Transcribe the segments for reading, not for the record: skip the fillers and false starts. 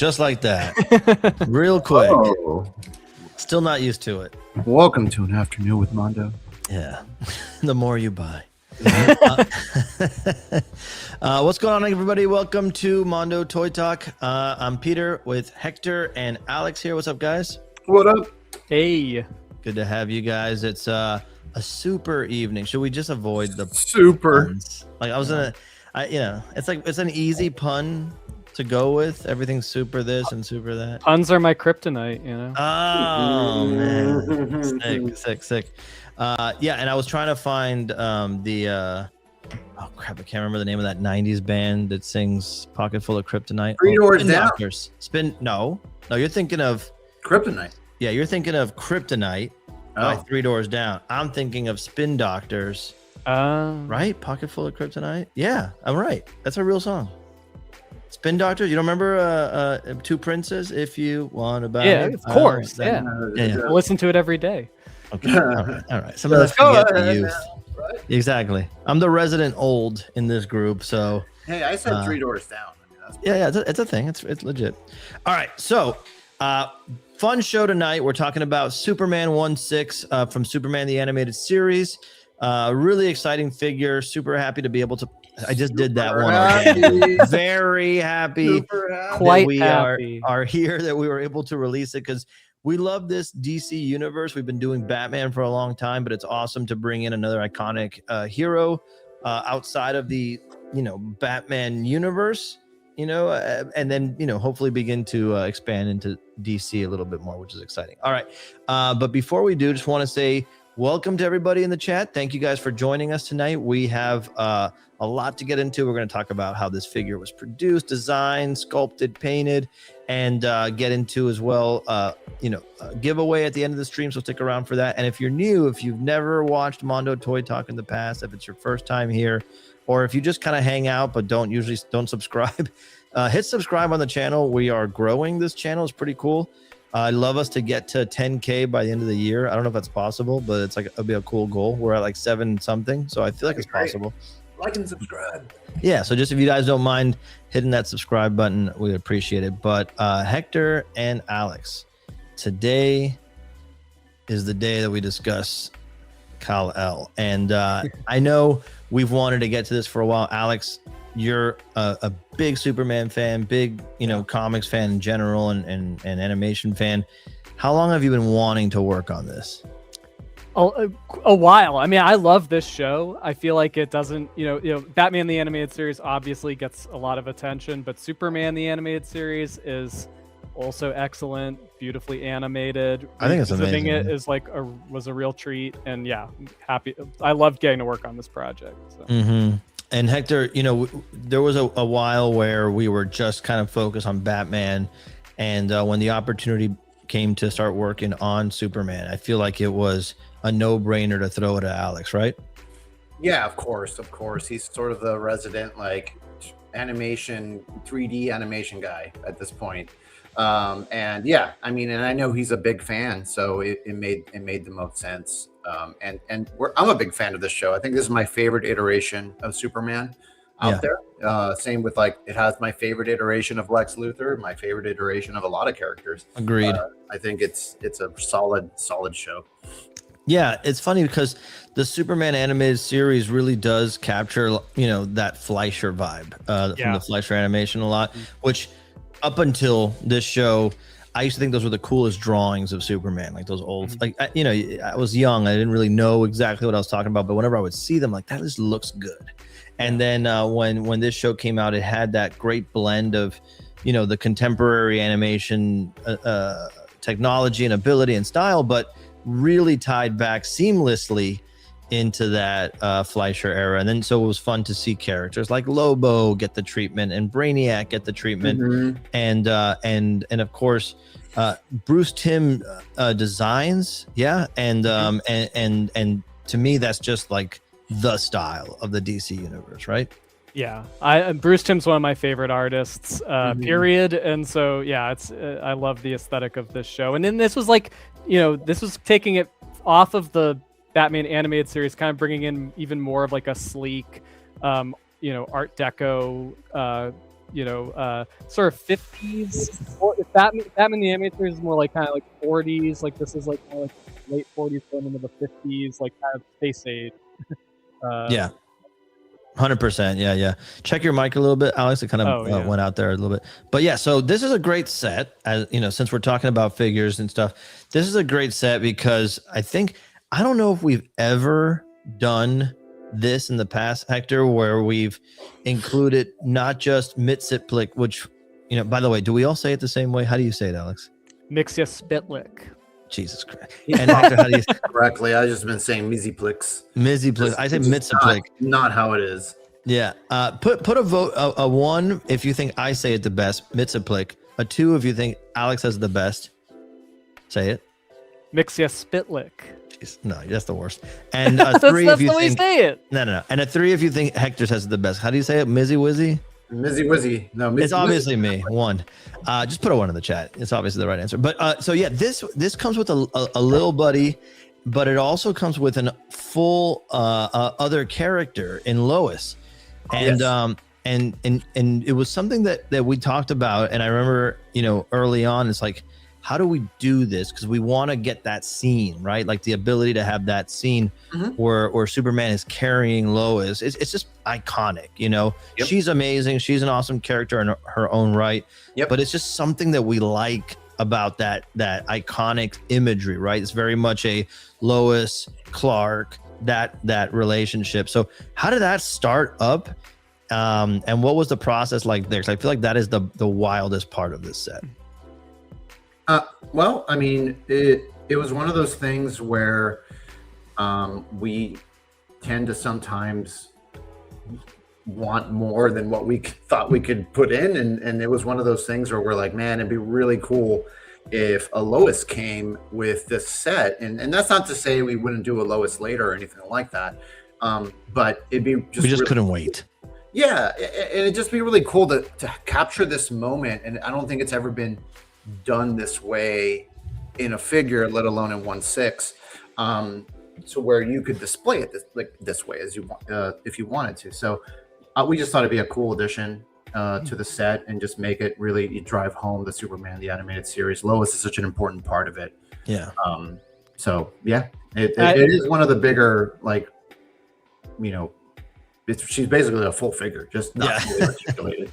just like that. Real quick. Oh. Still not used to it. Welcome to an afternoon with Mondo. Yeah. The more you buy. What's going on, everybody? Welcome to Mondo Toy Talk. I'm Peter with Hector and Alex here. What's up, guys? What up? Hey. Good to have you guys. It's a super evening. Should we just avoid the Super puns? Like I was gonna, it's like it's an easy pun to go with. Everything's super this and super that. Puns are my kryptonite, you know? Oh man, sick. Yeah, and I was trying to find oh crap, I can't remember the name of that 90s band that sings Pocket Full of Kryptonite. Three Doors Spin Down. Doctors. No, you're thinking of Kryptonite. Yeah, you're thinking of Kryptonite by 3 Doors Down. I'm thinking of Spin Doctors. Right? Pocket Full of Kryptonite? Yeah, I'm right. That's a real song. Spin Doctors? You don't remember Two Princes? If you want to buy Yeah, of course. yeah. I listen to it every day. Okay. All right. Some of us forget the youth. Right? Exactly. I'm the resident old in this group, so. Hey, I said 3 Doors Down. Yeah, it's a thing. It's legit. All right, so fun show tonight. We're talking about Superman 1/6 from Superman the Animated Series. Really exciting figure. Super happy to be able to. I just did that one. Already. Very happy. Quite we happy. are here that we were able to release it because we love this DC universe. We've been doing Batman for a long time, but it's awesome to bring in another iconic hero outside of the Batman universe. And then hopefully begin to expand into DC a little bit more, which is exciting. All right, but before we do, just want to say welcome to everybody in the chat. Thank you guys for joining us tonight. We have a lot to get into. We're going to talk about how this figure was produced, designed, sculpted, painted, and get into as well giveaway at the end of the stream, so stick around for that. And if you're new, if you've never watched Mondo Toy Talk in the past, if it's your first time here, or if you just kind of hang out but don't subscribe, hit subscribe on the channel. We are growing this channel. It's pretty cool. I'd love us to get to 10K by the end of the year. I don't know if that's possible, but it's like it'll be a cool goal. We're at like 7 something, so I feel like it's possible. Like and subscribe. Yeah, so just if you guys don't mind hitting that subscribe button, we appreciate it. But Hector and Alex, today is the day that we discuss Kal-El, and I know we've wanted to get to this for a while. Alex, you're a big Superman fan, big comics fan in general, and animation fan. How long have you been wanting to work on this? A while. I mean, I love this show. I feel like it doesn't, Batman the Animated Series obviously gets a lot of attention, but Superman the Animated Series is also excellent, beautifully animated. I think it's amazing. It is was a real treat, and yeah, happy. I loved getting to work on this project. So. Mm-hmm. And Hector, there was a while where we were just kind of focused on Batman, and when the opportunity came to start working on Superman, I feel like it was a no-brainer to throw it at Alex, right? Yeah, of course. He's sort of the resident animation, 3D animation guy at this point. And yeah, I mean, and I know he's a big fan, so it made the most sense. I'm a big fan of this show. I think this is my favorite iteration of Superman out there. Same with it has my favorite iteration of Lex Luthor, my favorite iteration of a lot of characters. Agreed. I think it's a solid show. Yeah, it's funny because the Superman animated series really does capture, that Fleischer vibe from the Fleischer animation a lot, which up until this show, I used to think those were the coolest drawings of Superman, like those old, I was young. I didn't really know exactly what I was talking about, but whenever I would see them, that just looks good. And then when this show came out, it had that great blend of, the contemporary animation technology and ability and style, but really tied back seamlessly into that Fleischer era. And then so it was fun to see characters like Lobo get the treatment and Brainiac get the treatment, and of course Bruce Timm designs, and to me that's just like the style of the DC universe, right? Yeah, Bruce Timm's one of my favorite artists, period. And so yeah, it's I love the aesthetic of this show. And then this was this was taking it off of the Batman animated series, kind of bringing in even more of a sleek, Art Deco sort of 50s. Or if Batman the Animated Series is more like kind of like 40s, like this is like kind of like late 40s going into the 50s, like kind of space age. Yeah. 100%. Yeah. Check your mic a little bit, Alex. It kind of went out there a little bit. But yeah, so this is a great set. As you know, since we're talking about figures and stuff, this is a great set because I don't know if we've ever done this in the past, Hector, where we've included not just Mxyzptlk, which, by the way, do we all say it the same way? How do you say it, Alex? Mxyzptlk. Jesus Christ. And Hector, how do you say it? Correctly? I've just been saying Mxyzptlk. Mxyzptlk. I say Mxyzptlk. Not how it is. Yeah. Put a vote, a 1 if you think I say it the best, Mxyzptlk. A 2 if you think Alex has the best. Say it. Mxyzptlk. Jeez, no, that's the worst. And a 3 if you the way think. Say it. No. And a 3 if you think Hector says it the best. How do you say it? Mizzy Wizzy? Mizzy Wizzy. No, Mizzy it's obviously me. 1. Just put a 1 in the chat. It's obviously the right answer. But so yeah, this comes with a little buddy, but it also comes with an full other character in Lois, and Yes. And it was something that we talked about, and I remember early on, it's like, how do we do this? Because we want to get that scene, right? Like the ability to have that scene where Superman is carrying Lois. It's just iconic, Yep. She's amazing. She's an awesome character in her own right. Yep. But it's just something that we like about that iconic imagery, right? It's very much a Lois Clark, that relationship. So how did that start up? And what was the process like there? 'Cause I feel like that is the wildest part of this set. Well, I mean, it was one of those things where we tend to sometimes want more than what we thought we could put in, and it was one of those things where we're like, man, it'd be really cool if a Lois came with this set, and that's not to say we wouldn't do a Lois later or anything like that, but it'd be just We just really couldn't wait. Yeah, and it'd just be really cool to capture this moment, and I don't think it's ever been done this way in a figure, let alone in 1/6, so where you could display it this way as you want, if you wanted to. So we just thought it'd be a cool addition to the set, and just make it really drive home the Superman the Animated Series. Lois is such an important part of it. Yeah. So yeah, it is one of the bigger, like, she's basically a full figure, just not fully articulated.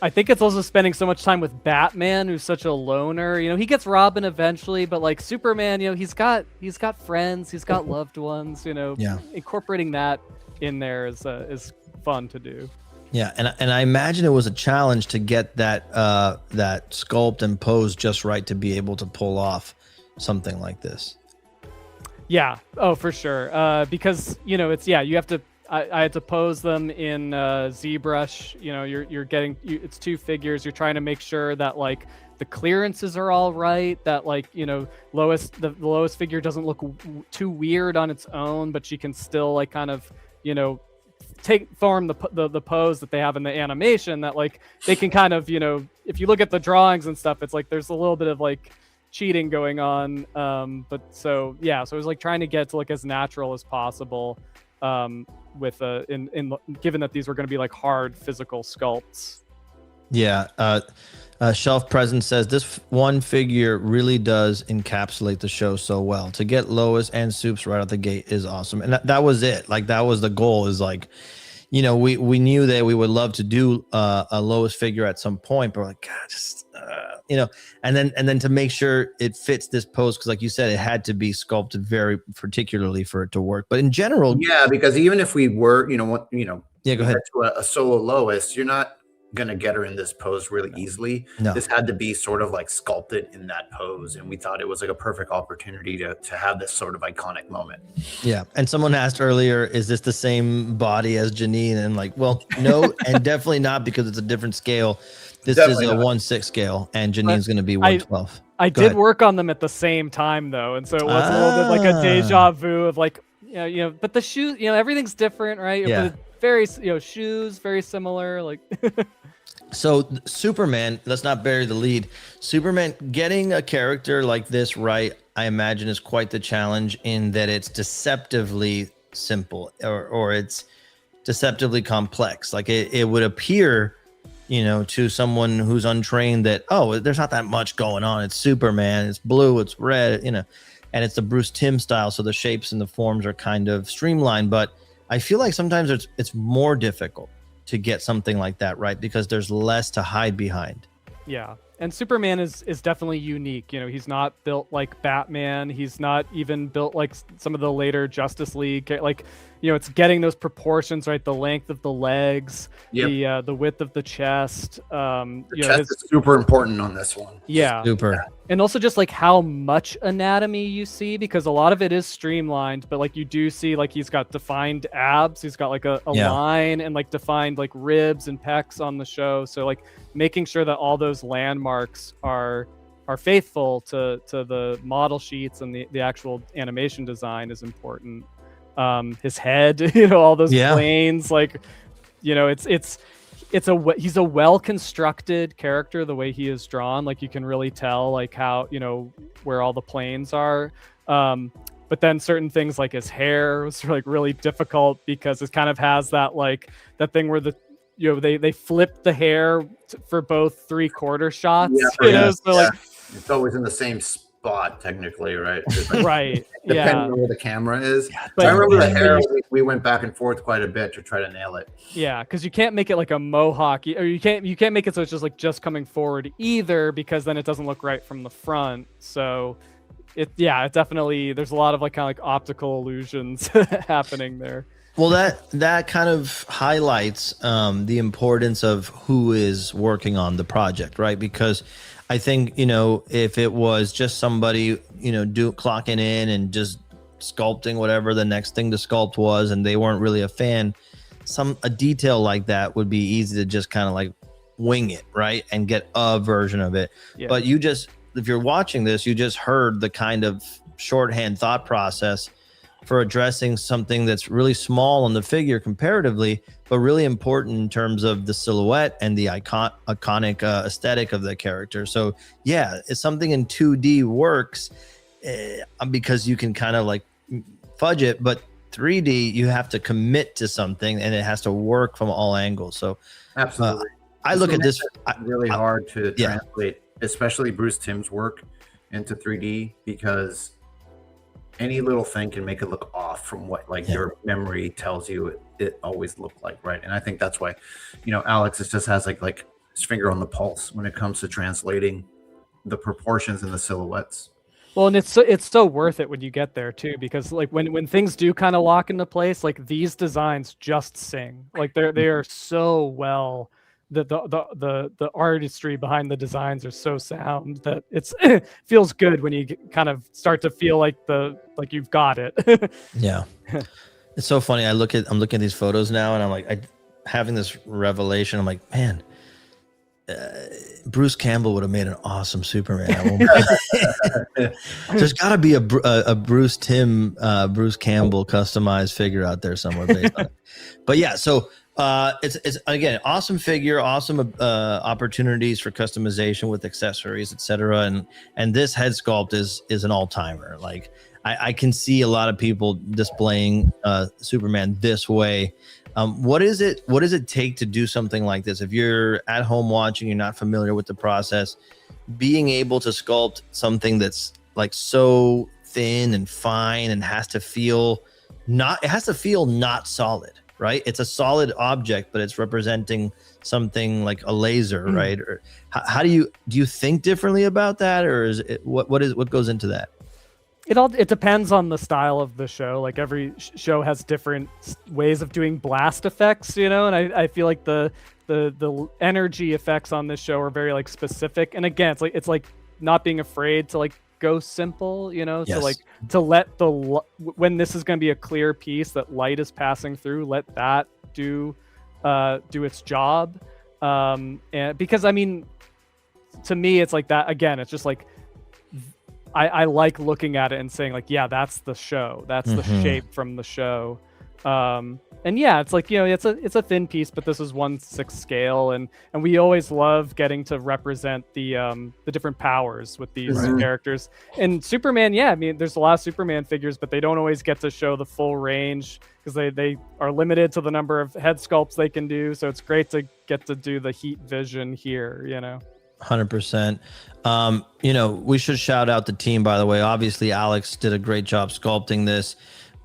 I think it's also spending so much time with Batman, who's such a loner. He gets Robin eventually, but like Superman, he's got friends, he's got loved ones. Incorporating that in there is fun to do. Yeah, and I imagine it was a challenge to get that sculpt and pose just right to be able to pull off something like this. Yeah. Oh, for sure. Because you have to. I had to pose them in ZBrush. You're getting it's 2 figures. You're trying to make sure that like the clearances are all right. That like Lois, the Lois figure doesn't look too weird on its own, but she can still like kind of form the pose that they have in the animation. That like they can kind of if you look at the drawings and stuff, it's like there's a little bit of like cheating going on. But so it was like trying to get to like as natural as possible. With given that these were going to be like hard physical sculpts. Yeah. Shelf Presence says this one figure really does encapsulate the show so well. To get Lois and Supes right out the gate is awesome, and that was it. Like that was the goal. Is like, we knew that we would love to do a Lois figure at some point, but we're like, God, just and then to make sure it fits this pose, because like you said, it had to be sculpted very particularly for it to work. But in general, yeah, because even if we were, go ahead. To a solo Lois, you're not gonna get her in this pose really easily. No. This had to be sort of like sculpted in that pose, and we thought it was like a perfect opportunity to have this sort of iconic moment. Yeah, and someone asked earlier, is this the same body as Janine? And like, well, no, and definitely not, because it's a different scale. This Definitely is a not. 1/6 scale, and Janine's going to be 1/12. I did work on them at the same time though, and so it was a little bit like a deja vu of like, but the shoes, everything's different, right? Yeah. But very, shoes very similar, like. So Superman, let's not bury the lead. Superman, getting a character like this right, I imagine, is quite the challenge, in that it's deceptively simple or it's deceptively complex. Like it would appear you know, to someone who's untrained that, oh, there's not that much going on. It's Superman, it's blue, it's red, you know, and it's the Bruce Timm style. So the shapes and the forms are kind of streamlined, but I feel like sometimes it's more difficult to get something like that right because there's less to hide behind. Yeah. And Superman is definitely unique. You know, he's not built like Batman. He's not even built like some of the later Justice League. Like, you know, it's getting those proportions right, the length of the legs, the width of the chest. The chest is super important on this one. Yeah, super. And also just like how much anatomy you see, because a lot of it is streamlined, but like you do see like he's got defined abs, he's got like a line and like defined like ribs and pecs on the show. So like making sure that all those landmarks are faithful to the model sheets and the actual animation design is important. His head, you know, all those planes, like, you know, he's a well-constructed character the way he is drawn. Like you can really tell like how, you know, where all the planes are. But then certain things like his hair was like really difficult because it kind of has that like that thing where you know, they flip the hair for both 3/4 shots. Yeah, you know? So like it's always in the same spot technically, right? Like, right. Depending Yeah. on where the camera is. But I remember the hair. We went back and forth quite a bit to try to nail it. Yeah, because you can't make it like a mohawk, or you can't make it so it's just coming forward either, because then it doesn't look right from the front. So it definitely, there's a lot of like kind of like optical illusions happening there. Well, that kind of highlights the importance of who is working on the project, right? Because I think, you know, if it was just somebody, you know, clocking in and just sculpting whatever the next thing to sculpt was, and they weren't really a fan, a detail like that would be easy to just kind of like wing it, right? And get a version of it. Yeah. But if you're watching this, you just heard the kind of shorthand thought process for addressing something that's really small on the figure comparatively, but really important in terms of the silhouette and the iconic aesthetic of the character. So yeah, it's something in 2D works because you can kind of like fudge it, but 3D, you have to commit to something and it has to work from all angles. So absolutely. I look at this really hard to translate, especially Bruce Timm's work into 3D, because any little thing can make it look off from what your memory tells you it always looked like, right? And I think that's why, you know, Alex just has like his finger on the pulse when it comes to translating the proportions and the silhouettes. Well, and it's so worth it when you get there too, because like when things do kind of lock into place, like these designs just sing. Like they are so well. The artistry behind the designs are so sound that it feels good when you kind of start to feel like you've got it. Yeah, it's so funny. I'm looking at these photos now, and I'm like, having this revelation. I'm like, man, Bruce Campbell would have made an awesome Superman. There's got to be a Bruce Timm, Bruce Campbell customized figure out there somewhere based on it. But yeah, so. It's again awesome figure, awesome opportunities for customization with accessories, etc. And this head sculpt is an all-timer. Like I can see a lot of people displaying Superman this way. What does it take to do something like this? If you're at home watching, you're not familiar with the process, being able to sculpt something that's like so thin and fine and has to feel not solid. Right, it's a solid object, but it's representing something like a laser, right? Or how do you think differently about that, or is it what goes into that? It depends on the style of the show. Like every show has different ways of doing blast effects, you know. And I feel like the energy effects on this show are very like specific. And again, it's like not being afraid to like go simple, you know. Yes. So like to let when this is going to be a clear piece that light is passing through, let that do its job. And because I mean, to me, it's like that again. It's just like I like looking at it and saying like, yeah, that's the show. That's the shape from the show. And yeah, it's like, you know, it's a thin piece, but this is 1/6 scale, and we always love getting to represent the different powers with these characters. And Superman, yeah, I mean, there's a lot of Superman figures, but they don't always get to show the full range because they are limited to the number of head sculpts they can do. So it's great to get to do the heat vision here, 100%. We should shout out the team, by the way. Obviously, Alex did a great job sculpting this,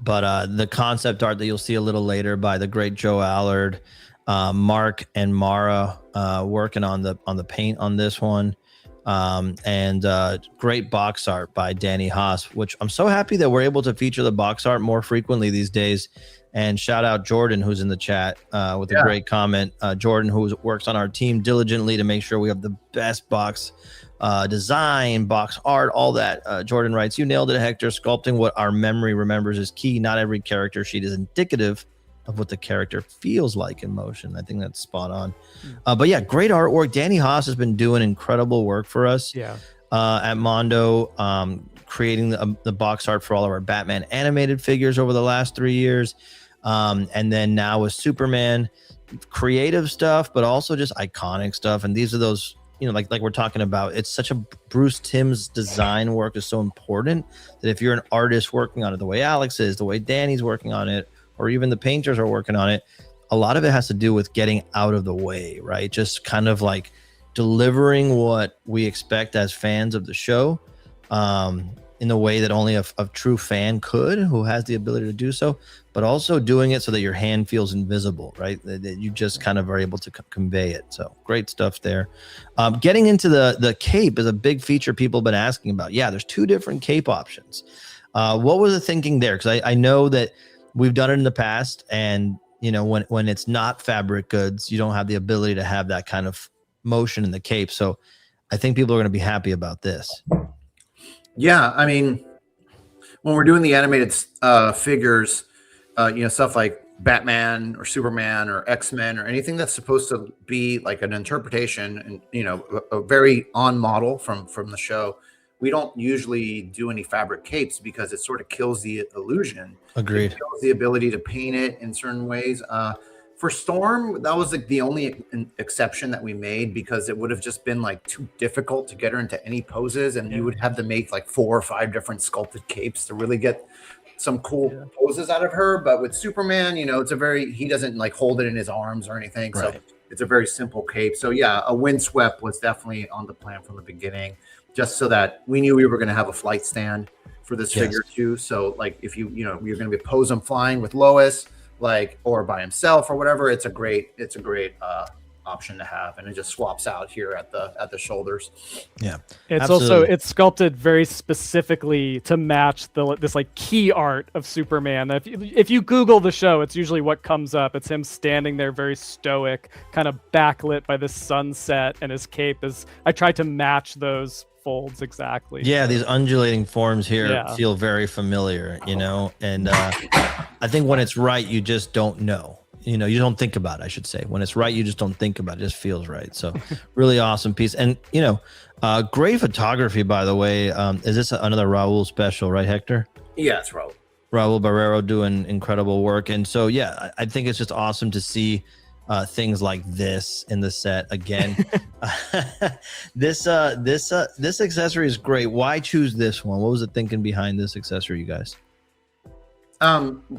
but the concept art that you'll see a little later by the great Joe Allard, Mark and Mara working on the paint on this one. And great box art by Danny Haas, which I'm so happy that we're able to feature the box art more frequently these days. And shout out Jordan, who's in the chat with a great comment. Jordan, who works on our team diligently to make sure we have the best box design, box art, all that. Jordan writes, "You nailed it, Hector. Sculpting what our memory remembers is key. Not every character sheet is indicative of what the character feels like in motion." I think that's spot on. But yeah, great artwork. Danny Haas has been doing incredible work for us at Mondo, creating the box art for all of our Batman animated figures over the last 3 years. And then now with Superman, creative stuff, but also just iconic stuff. And these are those, like we're talking about, it's such a Bruce Timm's design work is so important that if you're an artist working on it the way Alex is, the way Danny's working on it, or even the painters are working on it, a lot of it has to do with getting out of the way, right? Just kind of like delivering what we expect as fans of the show in the way that only a true fan could, who has the ability to do so, but also doing it so that your hand feels invisible, right? That you just kind of are able to convey it. So great stuff there. Getting into the cape is a big feature people have been asking about. Yeah, there's 2 different cape options. What was the thinking there? Because I know that we've done it in the past, and when it's not fabric goods, you don't have the ability to have that kind of motion in the cape. So I think people are going to be happy about this. Yeah, I mean, when we're doing the animated figures, stuff like Batman or Superman or X-Men or anything that's supposed to be like an interpretation and a very on model from the show, we don't usually do any fabric capes because it sort of kills the illusion. Agreed. It kills the ability to paint it in certain ways. For Storm, that was like the only exception that we made, because it would have just been like too difficult to get her into any poses, and you would have to make like 4 or 5 different sculpted capes to really get some cool poses out of her. But with Superman, he doesn't like hold it in his arms or anything. Right. So it's a very simple cape. So yeah, a windswept was definitely on the plan from the beginning, just so that we knew we were going to have a flight stand for this figure too. So like if you're going to be pose him flying with Lois, or by himself or whatever, it's a great option to have, and it just swaps out here at the shoulders. Yeah, it's also sculpted very specifically to match this like key art of Superman. If you Google the show, it's usually what comes up. It's him standing there very stoic, kind of backlit by the sunset, and his cape is. I tried to match those folds exactly. Yeah, these undulating forms here feel very familiar, and I think when it's right, you just don't know. You don't think about it, I should say. When it's right, you just don't think about it. It just feels right. So really awesome piece. And, great photography, by the way. Is this another Raul special, right, Hector? Yeah, it's Raul. Raul Barrero doing incredible work. And so, yeah, I think it's just awesome to see things like this in the set again. This accessory is great. Why choose this one? What was the thinking behind this accessory, you guys?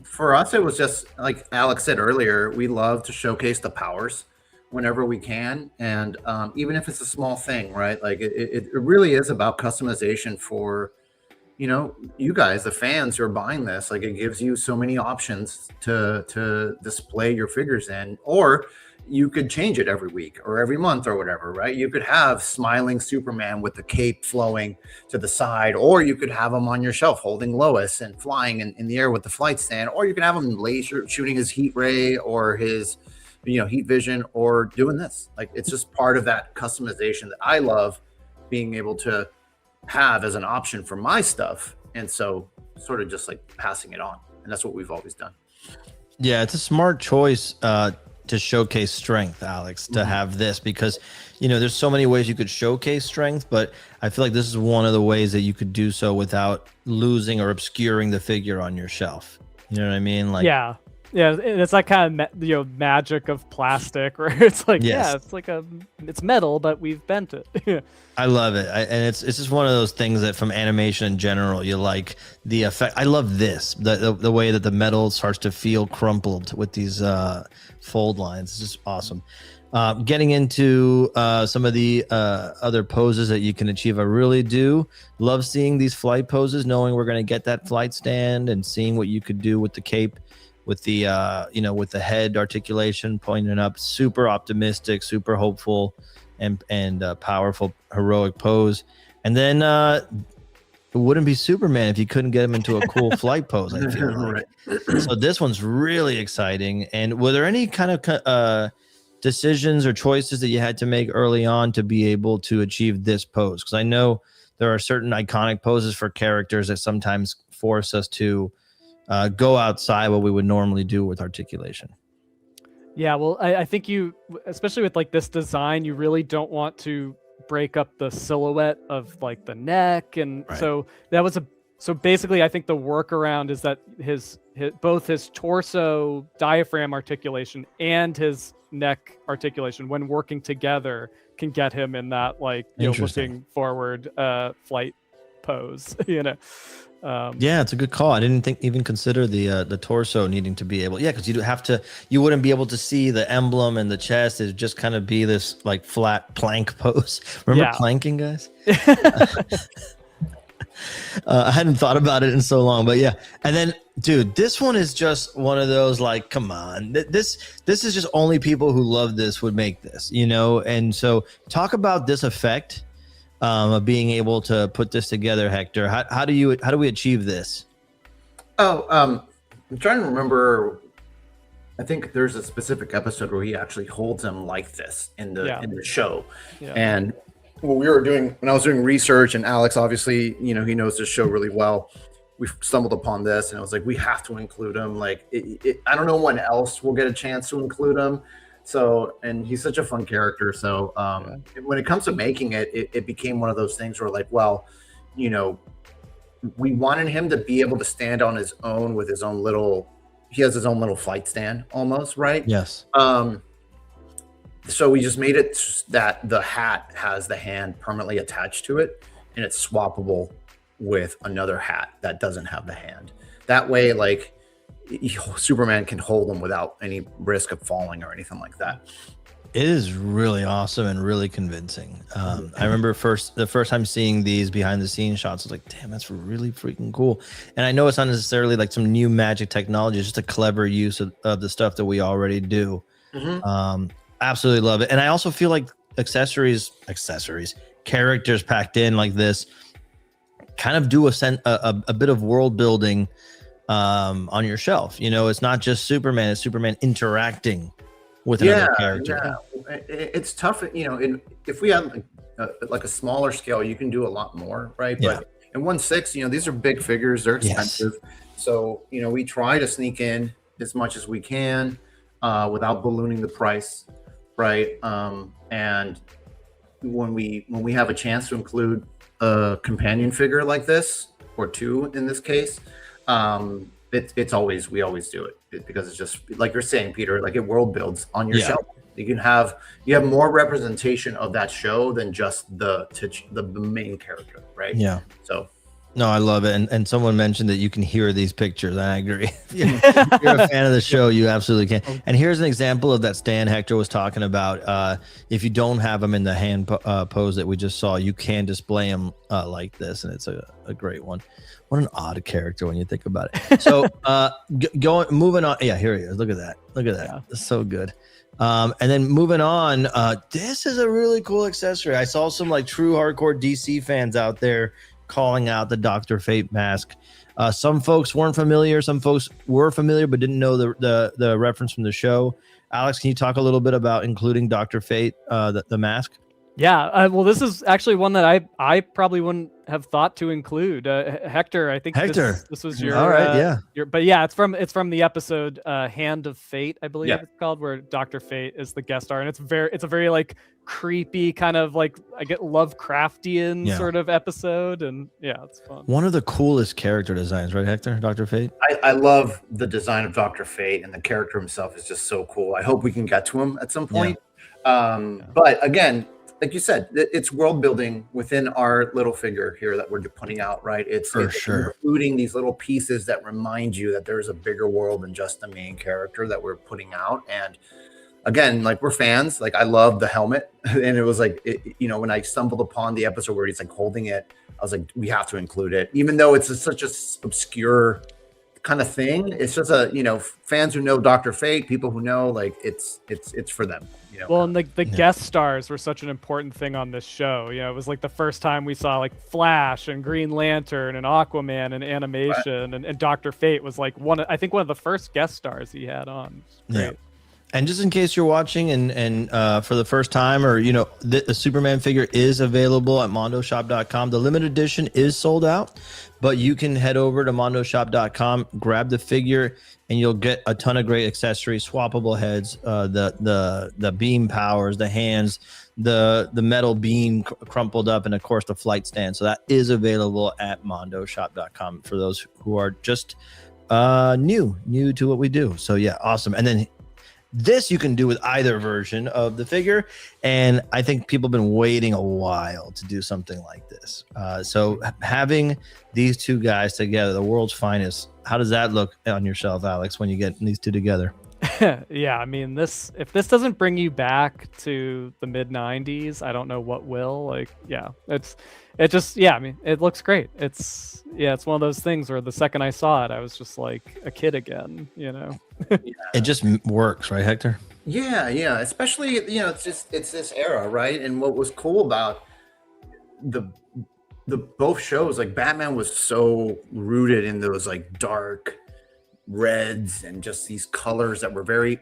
For us, it was just like Alex said earlier, we love to showcase the powers whenever we can. And even if it's a small thing, right? Like it really is about customization for, you guys, the fans who are buying this. Like it gives you so many options to display your figures in, or you could change it every week or every month or whatever, right? You could have smiling Superman with the cape flowing to the side, or you could have him on your shelf holding Lois and flying in the air with the flight stand, or you can have him laser shooting his heat ray or his, heat vision, or doing this. Like it's just part of that customization that I love being able to have as an option for my stuff. And so sort of just like passing it on. And that's what we've always done. Yeah, it's a smart choice to showcase strength, Alex, to have this, because there's so many ways you could showcase strength, but I feel like this is one of the ways that you could do so without losing or obscuring the figure on your shelf. You know what I mean? Like, yeah, Yeah, and it's that kind of magic of plastic where it's like, Yes. yeah, it's like it's metal, but we've bent it. I love it, and it's just one of those things that from animation in general, you like the effect. I love this, the way that the metal starts to feel crumpled with these fold lines. It's just awesome. Getting into some of the other poses that you can achieve, I really do love seeing these flight poses, knowing we're going to get that flight stand and seeing what you could do with the cape, with the with the head articulation pointing up. Super optimistic, super hopeful, and powerful, heroic pose. And then it wouldn't be Superman if you couldn't get him into a cool flight pose, I feel like. Right. So this one's really exciting. And were there any kind of decisions or choices that you had to make early on to be able to achieve this pose? Because I know there are certain iconic poses for characters that sometimes force us to go outside what we would normally do with articulation. Yeah, well, I think you, especially with like this design, you really don't want to break up the silhouette of like the neck, and right. So that was so basically I think the workaround is that his both his torso diaphragm articulation and his neck articulation, when working together, can get him in that like looking forward flight pose. Yeah, it's a good call. I didn't even consider the torso needing to be able. Yeah, because you wouldn't be able to see the emblem and the chest. It'd just kind of be this like flat plank pose. Remember planking, guys? I hadn't thought about it in so long, but yeah. And then, dude, this one is just one of those like, come on, this is just only people who love this would make this, And so, talk about this effect of being able to put this together, Hector. How do we achieve this? I'm trying to remember. I think there's a specific episode where he actually holds him like this in the show, and when I was doing research, and Alex obviously, he knows this show really well. We stumbled upon this, and I was like, we have to include him. Like, I don't know when else we'll get a chance to include him. So, and he's such a fun character. So, when it comes to making it became one of those things where, like, well, we wanted him to be able to stand on his own with his own little. He has his own little flight stand, almost, right? Yes. So we just made it that the hat has the hand permanently attached to it, and it's swappable with another hat that doesn't have the hand. That way, like, Superman can hold them without any risk of falling or anything like that. It is really awesome and really convincing. I remember the first time seeing these behind the scenes shots, I was like, damn, that's really freaking cool. And I know it's not necessarily like some new magic technology, it's just a clever use of the stuff that we already do. Absolutely love it. And I also feel like accessories, characters packed in like this kind of do a bit of world building on your shelf. It's not just Superman, it's Superman interacting with another character. Yeah. It's tough, if we have like a smaller scale, you can do a lot more, right? Yeah. But in 1/6, these are big figures, they're expensive. Yes. So, we try to sneak in as much as we can without ballooning the price, right? And when we have a chance to include a companion figure like this, or two in this case, we always do it because it's just like you're saying, Peter, like it world builds on your shelf. You have more representation of that show than just the main character, right? Yeah. So no, I love it. And someone mentioned that you can hear these pictures. I agree. If you're a fan of the show, you absolutely can. And here's an example of that stand Hector was talking about. If you don't have them in the hand pose that we just saw, you can display them like this, and it's a great one. What an odd character when you think about it. So moving on. Yeah, here he is. Look at that. Yeah. That's so good. And then moving on, this is a really cool accessory. I saw some like true hardcore DC fans out there calling out the Dr. Fate mask. Some folks weren't familiar. Some folks were familiar but didn't know the reference from the show. Alex, can you talk a little bit about including Dr. Fate, the mask? Yeah, well, this is actually one that I probably wouldn't have thought to include. Hector, I think Hector. this was your All right, yeah. but yeah, it's from the episode Hand of Fate, I believe Yeah. it's called, where Dr. Fate is the guest star, and it's a very like creepy kind of like I get Lovecraftian Yeah. sort of episode, and yeah, it's fun. One of the coolest character designs, right, Hector? Dr. Fate. I love the design of Dr. Fate, and the character himself is just so cool. I hope we can get to him at some point. But again, like you said, it's world building within our little figure here that we're putting out, right? It's sure. including these little pieces that remind you that there's a bigger world than just the main character that we're putting out. And again, like, we're fans. Like, I love the helmet, and it was like, when I stumbled upon the episode where he's like holding it, I was like, we have to include it, even though it's such a obscure kind of thing. It's just fans who know Dr. Fate, people who know, like, it's for them. Well, and the guest stars were such an important thing on this show. It was like the first time we saw like Flash and Green Lantern and Aquaman and animation, right. and Dr. Fate was like one of the first guest stars he had on. Yeah. And just in case you're watching and for the first time, or the Superman figure is available at mondoshop.com. The limited edition is sold out, but you can head over to mondoshop.com, grab the figure, and you'll get a ton of great accessories, swappable heads, the beam powers, the hands, the metal beam crumpled up, and of course the flight stand. So that is available at mondoshop.com for those who are just new to what we do. So yeah, awesome. And then this you can do with either version of the figure, and I think people have been waiting a while to do something like this. So having these two guys together, the world's finest, how does that look on your shelf, Alex, when you get these two together? Yeah, I mean, if this doesn't bring you back to the mid 90s, I don't know what will. Like, yeah, I mean, it looks great. It's one of those things where the second I saw it, I was just like a kid again, It just works, right, Hector? Yeah. Especially, it's this era, right? And what was cool about the both shows, like, Batman was so rooted in those like dark reds and just these colors that were it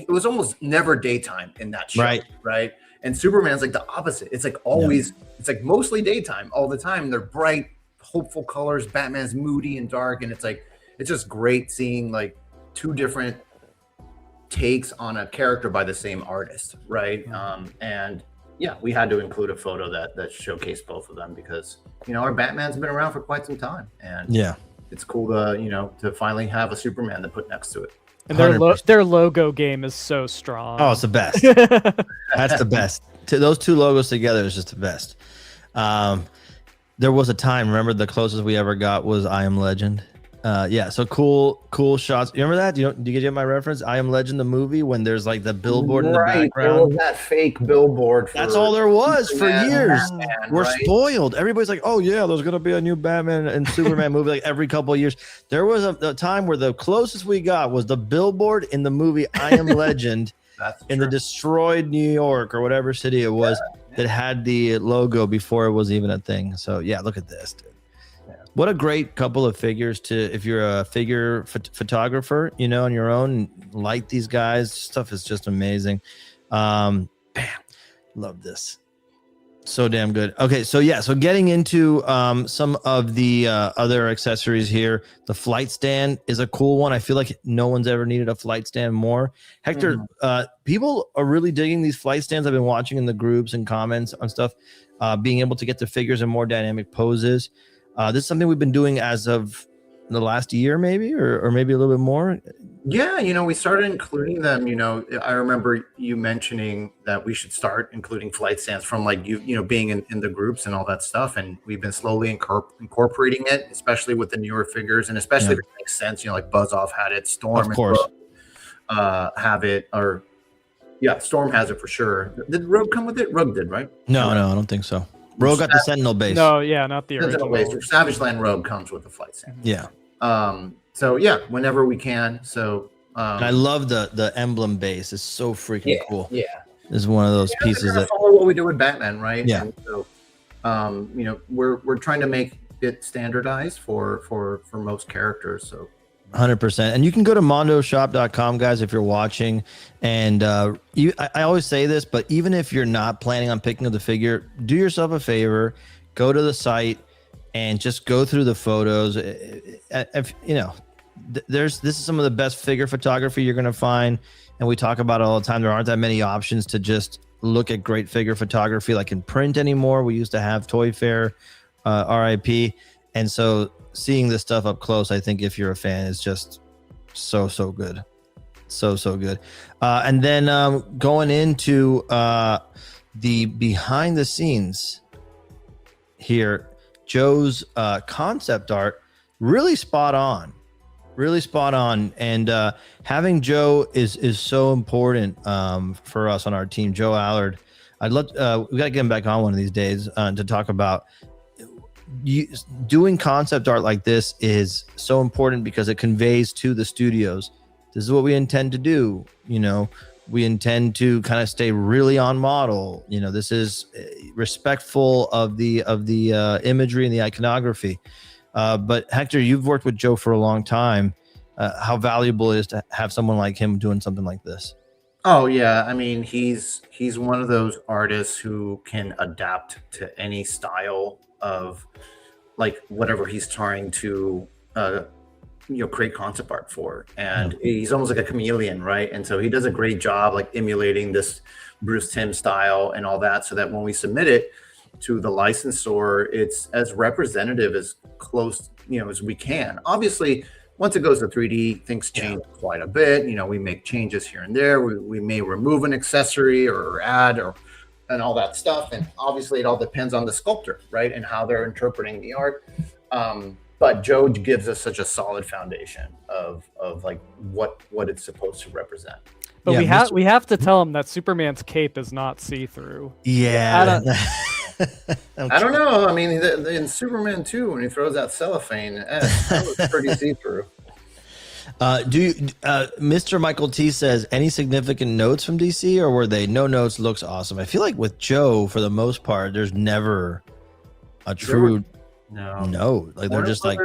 was almost never daytime in that show, right? And Superman's like the opposite. It's like always, it's like mostly daytime all the time. They're bright, hopeful colors. Batman's moody and dark, and it's just great seeing like two different takes on a character by the same artist, right? And yeah, we had to include a photo that showcased both of them, because our Batman's been around for quite some time, and it's cool to finally have a Superman to put next to it. And their logo game is so strong. Oh, it's the best. That's the best. Those two logos together is just the best. There was a time, remember, the closest we ever got was I Am Legend. So cool shots. You remember that? Do you get my reference? I Am Legend, the movie, when there's like the billboard in the background. There was that fake billboard. That's all there was for years. Batman, We're spoiled. Everybody's like, oh yeah, there's gonna be a new Batman and Superman movie like every couple of years. There was a time where the closest we got was the billboard in the movie I Am Legend in the destroyed New York or whatever city it was that had the logo before it was even a thing. So yeah, look at this, dude. What a great couple of figures if you're a figure photographer, on your own, light these guys. Stuff is just amazing. Love this. So damn good. Okay, so getting into some of the other accessories here. The flight stand is a cool one. I feel like no one's ever needed a flight stand more. Hector, people are really digging these flight stands. I've been watching in the groups and comments on stuff, being able to get the figures in more dynamic poses. This is something we've been doing as of the last year, maybe, or maybe a little bit more. Yeah, we started including them. I remember you mentioning that we should start including flight stands from like being in the groups and all that stuff. And we've been slowly incorporating it, especially with the newer figures, and especially if it makes sense. Like Buzz Off had it, Storm, of course, have it, or Storm has it for sure. Did Rogue come with it? Rogue did, right? No, I don't think so. Rogue got the Sentinel base. No, not the original base. Savage Land Rogue comes with the flight stand. Yeah. So whenever we can. So and I love the emblem base. It's so freaking cool. Yeah. It's one of those pieces that follow what we do with Batman, right? Yeah. And so we're trying to make it standardized for most characters. So 100%. And you can go to mondoshop.com, guys, if you're watching. And I always say this, but even if you're not planning on picking up the figure, do yourself a favor, go to the site and just go through the photos. If, you know, this is some of the best figure photography you're going to find. And we talk about it all the time. There aren't that many options to just look at great figure photography like in print anymore. We used to have Toy Fair, RIP. And so seeing this stuff up close, I think if you're a fan, is just so good. So good. And then going into the behind the scenes here, Joe's concept art, really spot on. And having Joe is so important for us on our team. Joe Allard, I'd love we got to get him back on one of these days to talk about doing concept art like this is so important because it conveys to the studios, this is what we intend to do. You know, we intend to kind of stay really on model. You know, this is respectful of the imagery and the iconography. But Hector, you've worked with Joe for a long time. How valuable it is to have someone like him doing something like this? Oh yeah, I mean he's one of those artists who can adapt to any style of like whatever he's trying to create concept art for, and he's almost like a chameleon, right? And so he does a great job like emulating this Bruce Timm style and all that, so that when we submit it to the licensor, it's as representative as close as we can. Obviously, once it goes to 3D, things change quite a bit. You know, we make changes here and there. We may remove an accessory or add and all that stuff. And obviously, it all depends on the sculptor, right, and how they're interpreting the art. But Joe gives us such a solid foundation of like what it's supposed to represent. But we have to tell him that Superman's cape is not see-through. Yeah. I don't know. I mean, in Superman 2, when he throws out cellophane, that was pretty see-through. Mr. Michael T says, any significant notes from DC, or were they no notes? Looks awesome. I feel like with Joe, for the most part, there's never a true note. Like they're just like,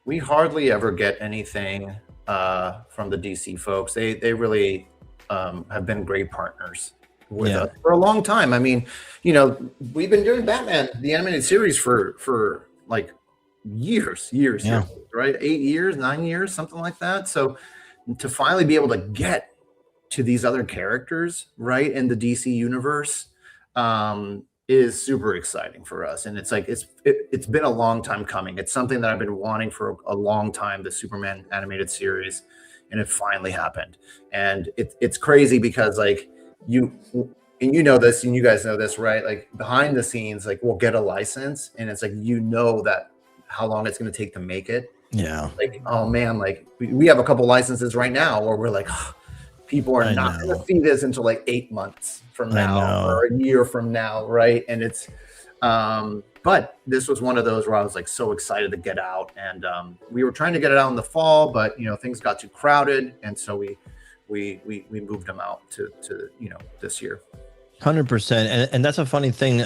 we hardly ever get anything from the DC folks. They really have been great partners with us for a long time. I mean, we've been doing Batman the animated series for like years, right? 8 years, 9 years, something like that. So to finally be able to get to these other characters, right, in the DC universe, is super exciting for us. And it's like it's been a long time coming. It's something that I've been wanting for a long time, the Superman animated series, and it finally happened. And it's crazy because like you know this, and you guys know this, right? Like behind the scenes, like we'll get a license and it's like that how long it's going to take to make it. Yeah. Like, oh man, like we have a couple licenses right now where we're like, people are not going to see this until like 8 months from now or a year from now, right? And it's but this was one of those where I was like so excited to get out, and we were trying to get it out in the fall, but things got too crowded, and so we moved them out to this year. 100%. And that's a funny thing.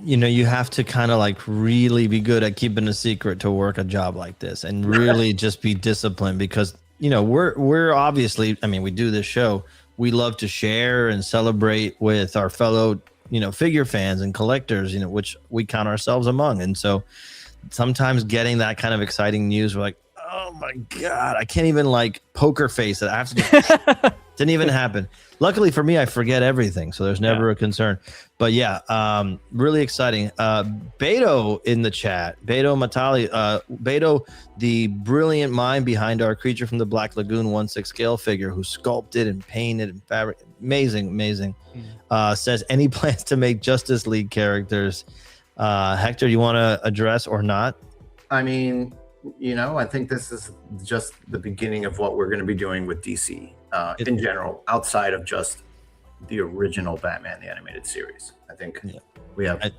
You have to kind of like really be good at keeping a secret to work a job like this, and really just be disciplined, because we're obviously, I mean, we do this show, we love to share and celebrate with our fellow figure fans and collectors, which we count ourselves among. And so sometimes getting that kind of exciting news, we're like, oh my God, I can't even like poker face it. I have to didn't even happen. Luckily for me, I forget everything, so there's never a concern. But really exciting. Beto in the chat, Beto Matali, Beto, the brilliant mind behind our Creature from the Black Lagoon 1/6 scale figure, who sculpted and painted and fabric, amazing. Says, any plans to make Justice League characters? Hector, you want to address or not? I mean, I think this is just the beginning of what we're going to be doing with DC in general, outside of just the original Batman the Animated Series. I think we have,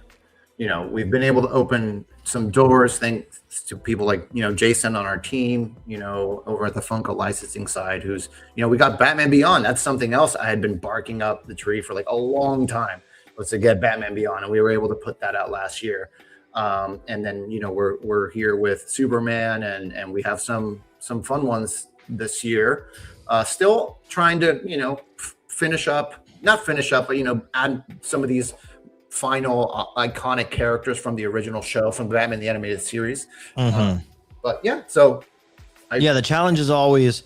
we've been able to open some doors thanks to people like, Jason on our team, over at the Funko licensing side, who's, we got Batman Beyond. That's something else I had been barking up the tree for like a long time, was to get Batman Beyond, and we were able to put that out last year. And then we're here with Superman, and we have some fun ones this year. Still trying to not finish up, but add some of these final iconic characters from the original show, from Batman the Animated Series. But yeah, so the challenge is always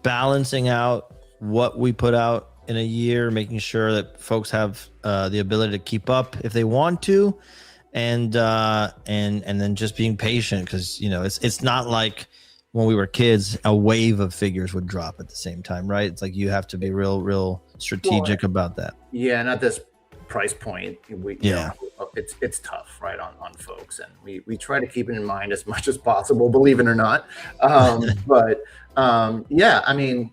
balancing out what we put out in a year, making sure that folks have the ability to keep up if they want to, and then just being patient, because it's not like when we were kids a wave of figures would drop at the same time, right? It's like you have to be real strategic about that. Yeah, and at this price point, it's tough, right, on folks, and we try to keep it in mind as much as possible, believe it or not. But I mean,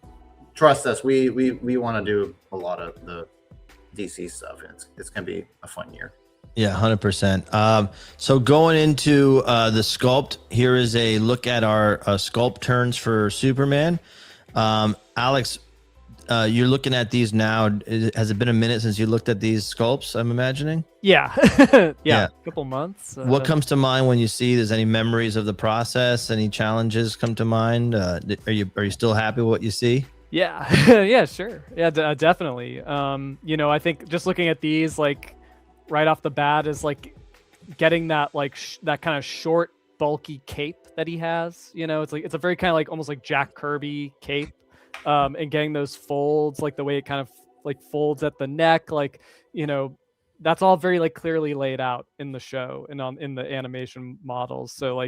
trust us, we want to do a lot of the DC stuff, and it's gonna be a fun year. Yeah, 100%. So going into the sculpt, here is a look at our sculpt turns for Superman. Alex, you're looking at these now. Has it been a minute since you looked at these sculpts, I'm imagining? Yeah. A couple months. What comes to mind when you see? There's any memories of the process? Any challenges come to mind? Are you still happy with what you see? Yeah. Yeah, sure. Yeah, definitely. I think just looking at these, like, right off the bat is like getting that that kind of short, bulky cape that he has. It's a very kind of like almost like Jack Kirby cape, and getting those folds, like the way it kind of like folds at the neck, that's all very like clearly laid out in the show and in the animation models. So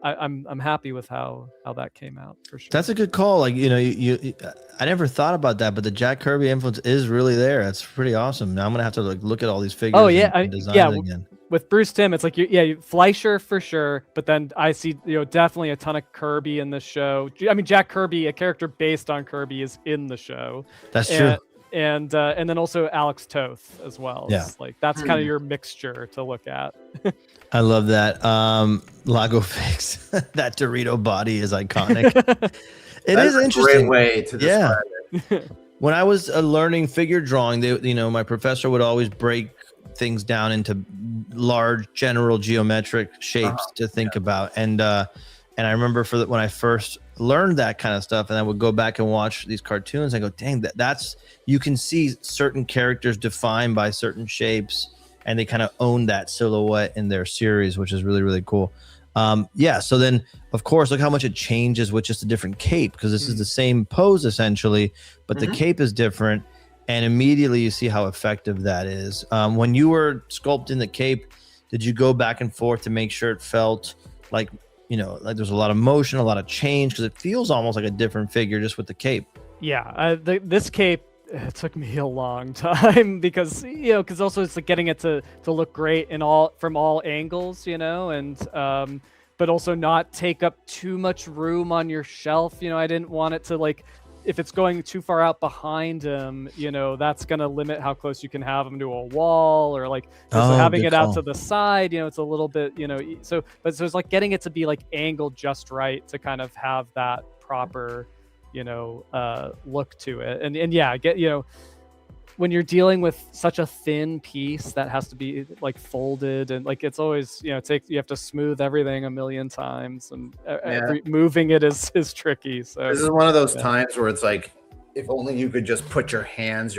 I'm happy with how that came out, for sure. That's a good call. Like, I never thought about that, but the Jack Kirby influence is really there. That's pretty awesome. Now I'm gonna have to look at all these figures. Oh yeah, and design it again. With Bruce Timm, it's like Fleischer for sure, but then I see definitely a ton of Kirby in this show. I mean, Jack Kirby, a character based on Kirby, is in the show. That's true. And then also Alex Toth as well. Yeah, like that's kind of your mixture to look at. I love that. Lago Fix, that Dorito body is iconic. It is interesting. Great way to describe it. When I was learning figure drawing, my professor would always break things down into large general geometric shapes to think about. And I remember when I first learned that kind of stuff, and I would go back and watch these cartoons, I go, dang, that's you can see certain characters defined by certain shapes, and they kind of own that silhouette in their series, which is really, really cool. So then of course, look how much it changes with just a different cape, because this is the same pose essentially, but the cape is different, and immediately you see how effective that is. When you were sculpting the cape, did you go back and forth to make sure it felt like there's a lot of motion, a lot of change, because it feels almost like a different figure just with the cape? Yeah, this cape, it took me a long time because also it's like getting it to look great from all angles, and but also not take up too much room on your shelf. I didn't want it to, like, if it's going too far out behind him, that's going to limit how close you can have him to a wall, or like having it out to the side, it's a little bit, so it's like getting it to be like angled just right to kind of have that proper, look to it. And when you're dealing with such a thin piece that has to be like folded, and like it's always, you have to smooth everything a million times, and moving it is tricky. So this is one of those times where it's like, if only you could just put your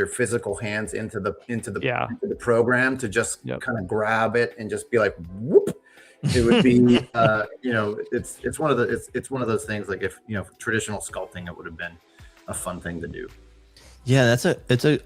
physical hands into the program to just kind of grab it and just be like, whoop. It would be, it's one of those things. Like, if traditional sculpting, it would have been a fun thing to do. Yeah,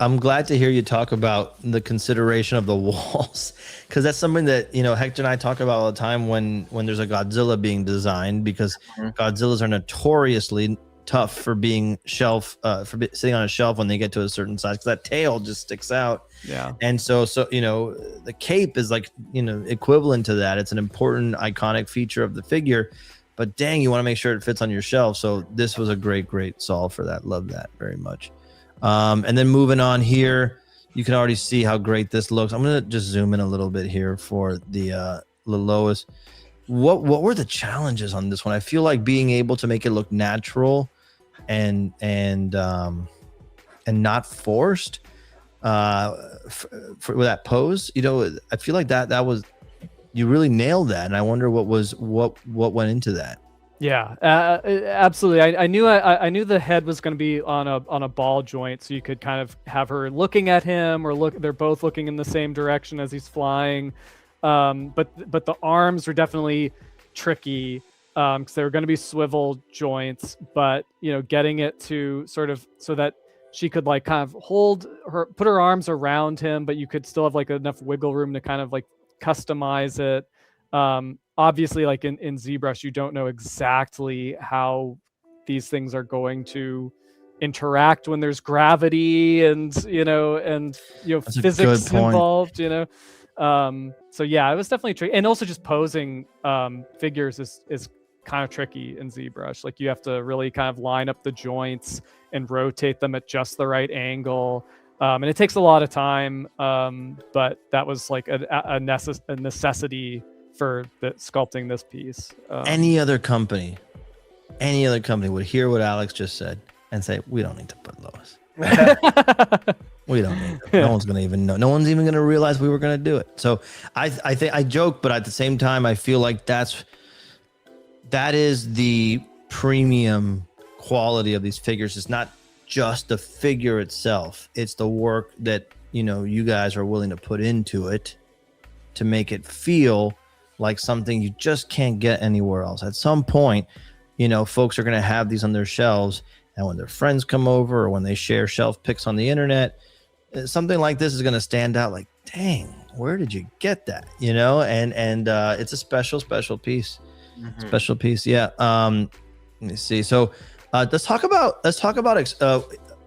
I'm glad to hear you talk about the consideration of the walls, because that's something that, Hector and I talk about all the time when there's a Godzilla being designed, because Godzillas are notoriously tough for being sitting on a shelf when they get to a certain size, because that tail just sticks out. Yeah. And so the cape is like, equivalent to that. It's an important iconic feature of the figure, but dang, you want to make sure it fits on your shelf. So this was a great solve for that. Love that very much. And then moving on here, you can already see how great this looks. I'm going to just zoom in a little bit here for the Lois. What were the challenges on this one? I feel like being able to make it look natural and not forced with that pose. I feel like that was you really nailed that, and I wonder what went into that. Yeah, absolutely. I knew the head was going to be on a ball joint, so you could kind of have her looking at him, or they're both looking in the same direction as he's flying. But the arms were definitely tricky, because they were going to be swivel joints, but getting it to sort of so that she could like kind of put her arms around him, but you could still have like enough wiggle room to kind of like customize it. Obviously, like in ZBrush, you don't know exactly how these things are going to interact when there's gravity and physics involved. So yeah, it was definitely tricky, and also just posing figures is kind of tricky in ZBrush. Like you have to really kind of line up the joints and rotate them at just the right angle. And it takes a lot of time, but that was like a necessity for sculpting this piece. Any other company would hear what Alex just said and say, we don't need to put Lois. We don't need it. No one's going to even know. No one's even going to realize we were going to do it. So I think I joke, but at the same time, I feel like that is the premium quality of these figures. It's not just the figure itself. It's the work that, you guys are willing to put into it to make it feel like something you just can't get anywhere else. At some point, folks are going to have these on their shelves, and when their friends come over or when they share shelf pics on the internet, something like this is going to stand out like, dang, where did you get that? And it's a special piece. Mm-hmm. Special piece. Yeah. Let me see. So let's talk about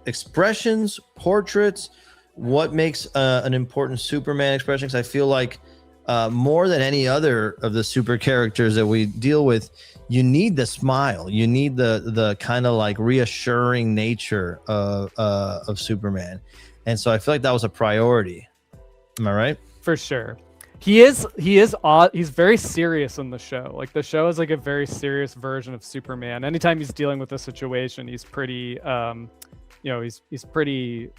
expressions, portraits. What makes an important Superman expression? Because I feel like more than any other of the super characters that we deal with, you need the smile. You need the kind of like reassuring nature of Superman. And so I feel like that was a priority. Am I right? For sure. He is odd. He's very serious in the show. Like the show is like a very serious version of Superman. Anytime he's dealing with a situation, he's pretty he's pretty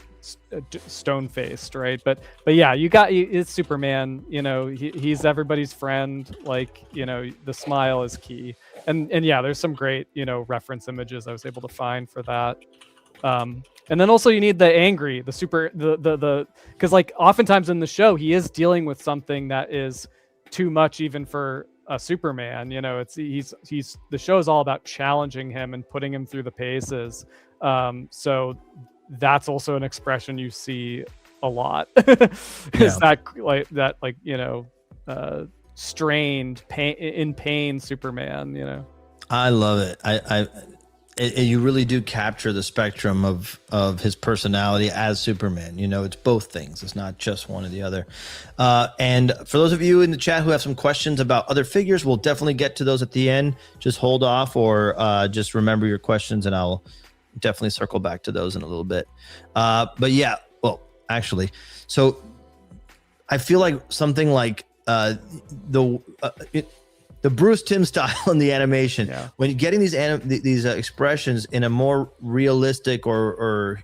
stone-faced, right? But yeah, it's Superman. He's everybody's friend. Like the smile is key. And yeah, there's some great reference images I was able to find for that. And then also you need the angry, the because like oftentimes in the show he is dealing with something that is too much even for a Superman. He's the show is all about challenging him and putting him through the paces. So that's also an expression you see a lot. Is strained, pain Superman. I love it. You really do capture the spectrum of his personality as Superman. It's both things. It's not just one or the other. And for those of you in the chat who have some questions about other figures, we'll definitely get to those at the end. Just hold off or just remember your questions, and I'll definitely circle back to those in a little bit. But yeah, well, actually, so I feel like something like the Bruce Timm style in the animation, when you're getting these expressions in a more realistic or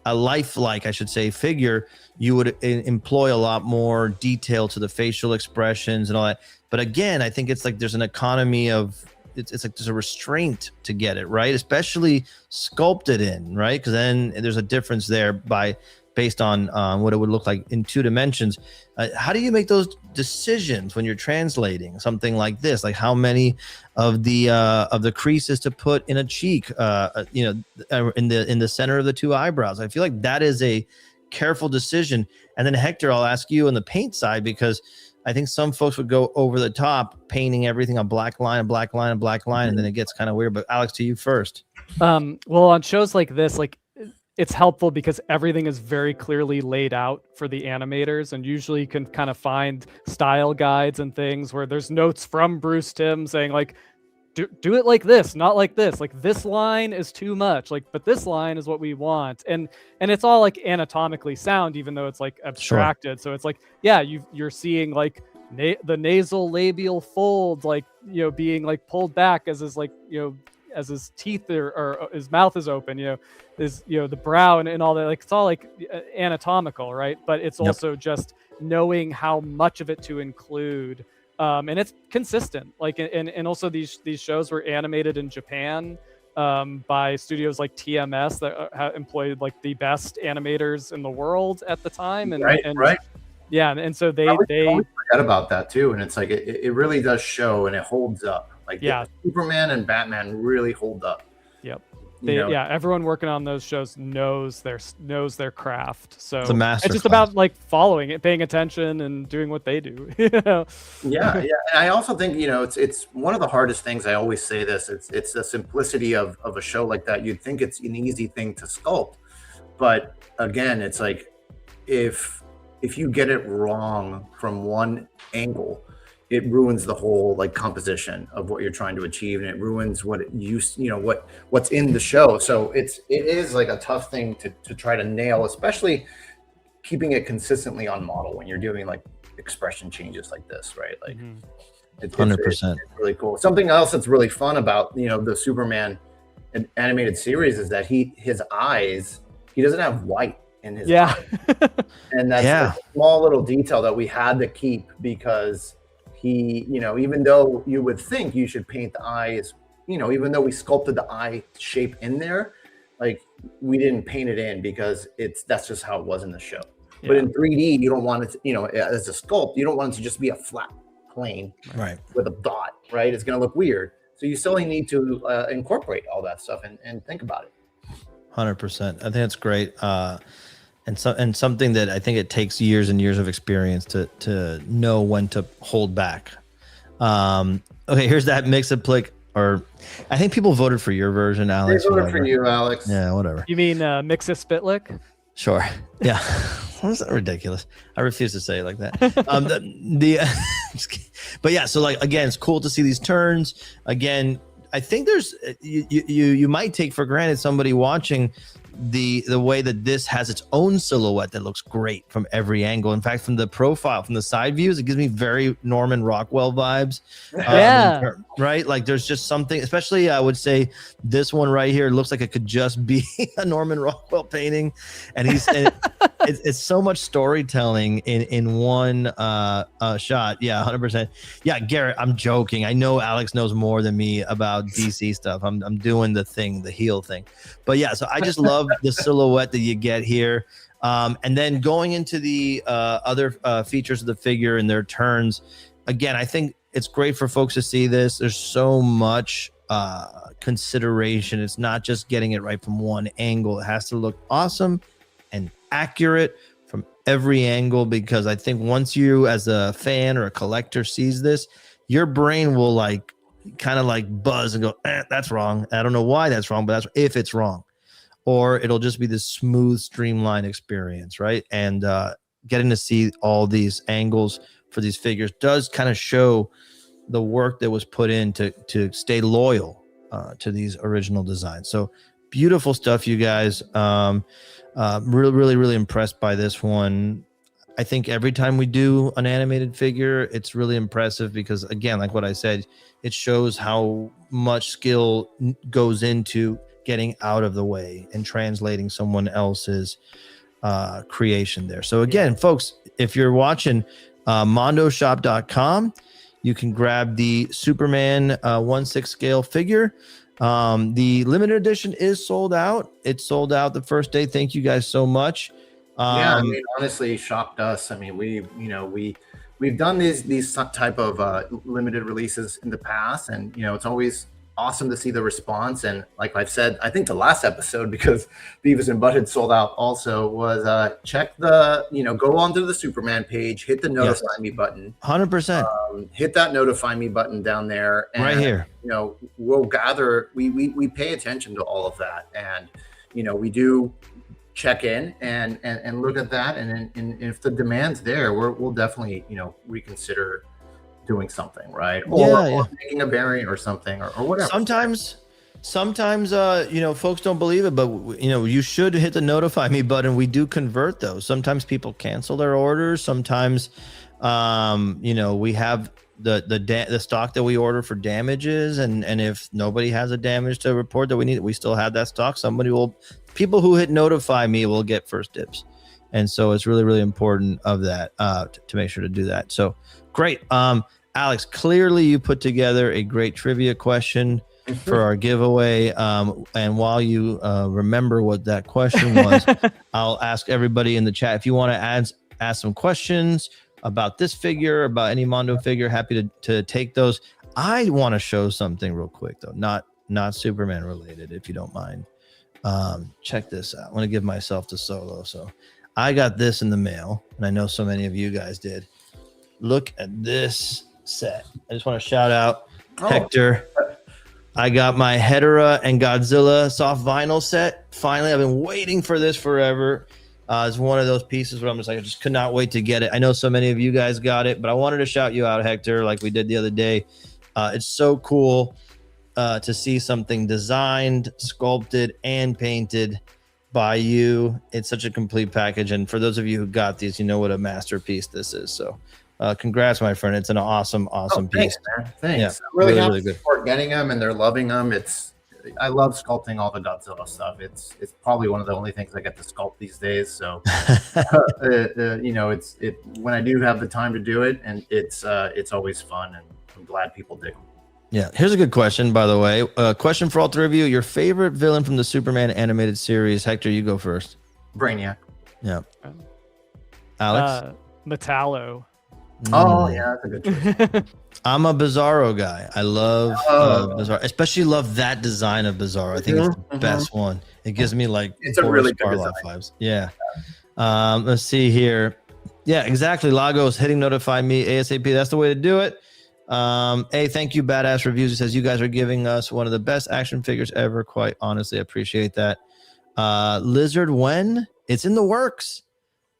a lifelike, I should say, figure, you would employ a lot more detail to the facial expressions and all that. But again, I think it's like there's an economy of it's like there's a restraint to get it right, especially sculpted in, right? Because then there's a difference there based on what it would look like in 2 dimensions. How do you make those decisions when you're translating something like this? Like how many of the creases to put in a cheek, in the center of the 2 eyebrows? I feel like that is a careful decision. And then Hector, I'll ask you on the paint side, because I think some folks would go over the top, painting everything a black line, a black line, a black line, and then it gets kind of weird. But Alex, to you first. Well, on shows like this, like it's helpful because everything is very clearly laid out for the animators, and usually you can kind of find style guides and things where there's notes from Bruce Timm saying like, do it like this, not like this. Like this line is too much, like, but this line is what we want. And it's all like anatomically sound, even though it's like abstracted. Sure. So it's like, yeah, you're seeing like the nasal labial fold, like, being like pulled back as his like, as his teeth or his mouth is open, is, the brow and all that. Like it's all like anatomical, right? But it's also just knowing how much of it to include. and it's consistent. Like, and also these shows were animated in Japan by studios like TMS that employed like the best animators in the world at the time, and right. Yeah, and so they always forget about that too, and it's like it really does show, and it holds up. Like Superman and Batman really hold up. Yep. Everyone working on those shows knows their craft. So it's a master. It's just about like following it, paying attention, and doing what they do. Yeah. And I also think it's one of the hardest things. I always say this. It's the simplicity of a show like that. You'd think it's an easy thing to sculpt, but again, it's like if you get it wrong from one angle, it ruins the whole like composition of what you're trying to achieve, and it ruins what what's in the show. So it is like a tough thing to try to nail, especially keeping it consistently on model when you're doing like expression changes like this, right? Like it's 100%. It's really cool. Something else that's really fun about the Superman animated series is that his eyes, he doesn't have white in his eyes. And that's a small little detail that we had to keep, because he, even though you would think you should paint the eyes, even though we sculpted the eye shape in there, like we didn't paint it in because that's just how it was in the show. But in 3D, you don't want it to, as a sculpt, you don't want it to just be a flat plane with a dot, right? It's going to look weird. So you still need to incorporate all that stuff and think about it. 100%. I think that's great. And something that I think it takes years and years of experience to know when to hold back. Okay, here's that Mxyzptlk, or I think people voted for your version, Alex. They voted for you, Alex. Yeah, whatever. You mean Mxyzptlk? Sure. Yeah. That's ridiculous. I refuse to say it like that. But yeah, so like again, it's cool to see these turns. Again, I think there's you might take for granted somebody watching the way that this has its own silhouette that looks great from every angle. In fact, from the profile, from the side views, it gives me very Norman Rockwell vibes. Right? Like there's just something, especially I would say this one right here looks like it could just be a Norman Rockwell painting. And it's so much storytelling in one shot. Yeah, 100%. Yeah, Garrett, I'm joking. I know Alex knows more than me about DC stuff. I'm doing the heel thing. But yeah, so I just love the silhouette that you get here. And then going into the other features of the figure and their turns, again, I think it's great for folks to see this. There's so much consideration. It's not just getting it right from one angle. It has to look awesome and accurate from every angle, because I think once you as a fan or a collector sees this, your brain will like kind of like buzz and go, that's wrong. I don't know why that's wrong, but that's if it's wrong. Or it'll just be this smooth, streamlined experience, right? And getting to see all these angles for these figures does kind of show the work that was put in to stay loyal to these original designs. So beautiful stuff, you guys. Really impressed by this one. I think every time we do an animated figure, it's really impressive because, again, like what I said, it shows how much skill goes into getting out of the way and translating someone else's creation there. So again, folks, if you're watching mondoshop.com, you can grab the Superman 1/6 scale figure. The limited edition is sold out. It sold out the first day. Thank you guys so much. Yeah, I mean, honestly, shocked us. I mean, we've done these type of limited releases in the past, and it's always awesome to see the response. And like I've said, I think the last episode, because Beavis and Butthead sold out also, was check the go onto the Superman page, hit the notify me button, 100%. Hit that notify me button down there, and right here. We'll gather. We pay attention to all of that, and we do check in and look at that, and if the demand's there, we'll definitely reconsider doing something, right? Or making a variant or something, or whatever. Sometimes folks don't believe it, but you should hit the notify me button. We do convert those. Sometimes people cancel their orders. Sometimes we have the stock that we order for damages, and if nobody has a damage to report that we still have that stock. People who hit notify me will get first dibs. And so it's really, really important of that to make sure to do that. So great. Alex, clearly you put together a great trivia question for our giveaway. And while you remember what that question was, I'll ask everybody in the chat if you want to ask some questions about this figure, about any Mondo figure. Happy to take those. I want to show something real quick though, not Superman related, if you don't mind. Check this out. I want to give myself to Solo. So I got this in the mail, and I know so many of you guys did. Look at this set. I just want to shout out Hector. I got my Hedorah and Godzilla soft vinyl set. Finally, I've been waiting for this forever. It's one of those pieces where I'm just like, I just could not wait to get it. I know so many of you guys got it, but I wanted to shout you out, Hector, like we did the other day. It's so cool to see something designed, sculpted, and painted by you. It's such a complete package. And for those of you who got these, you know what a masterpiece this is. So congrats, my friend. It's an awesome piece. Thanks, man. Thanks. Yeah, I'm really happy really good. for getting them, and they're loving them. I love sculpting all the Godzilla stuff. It's probably one of the only things I get to sculpt these days. So, you know, when I do have the time to do it, and it's always fun, and I'm glad people dig them. Yeah, here's a good question, by the way. Question for all three of you. Your favorite villain from the Superman animated series. Hector, you go first. Brainiac. Yeah. Alex? Metallo. Oh, yeah, that's a good choice. I'm a Bizarro guy. I love Bizarro. Especially love that design of Bizarro. I think it's the best one. It gives me like it's a really good design. Vibes. Yeah. Let's see here. Yeah, exactly. Lagos hitting notify me ASAP. That's the way to do it. Hey, thank you, Badass Reviews. It says you guys are giving us one of the best action figures ever. Quite honestly, I appreciate that. Lizard, when? It's in the works.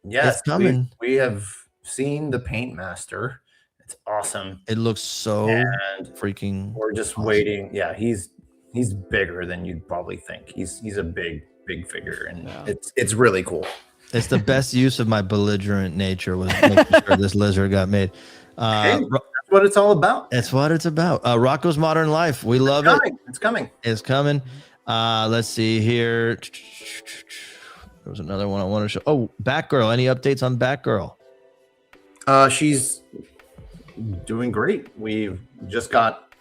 Yes, it's coming. We have seen the Paint Master. It's awesome. It looks so freaking. We're just waiting. Yeah, he's bigger than you'd probably think. He's a big figure, and it's really cool. It's the best use of my belligerent nature was making sure this lizard got made. Hey, that's what it's all about. That's what it's about. Rocco's Modern Life. We love it. It's coming. It's coming. Let's see here. There was another one I want to show. Oh, Batgirl. Any updates on Batgirl? She's doing great. We've just got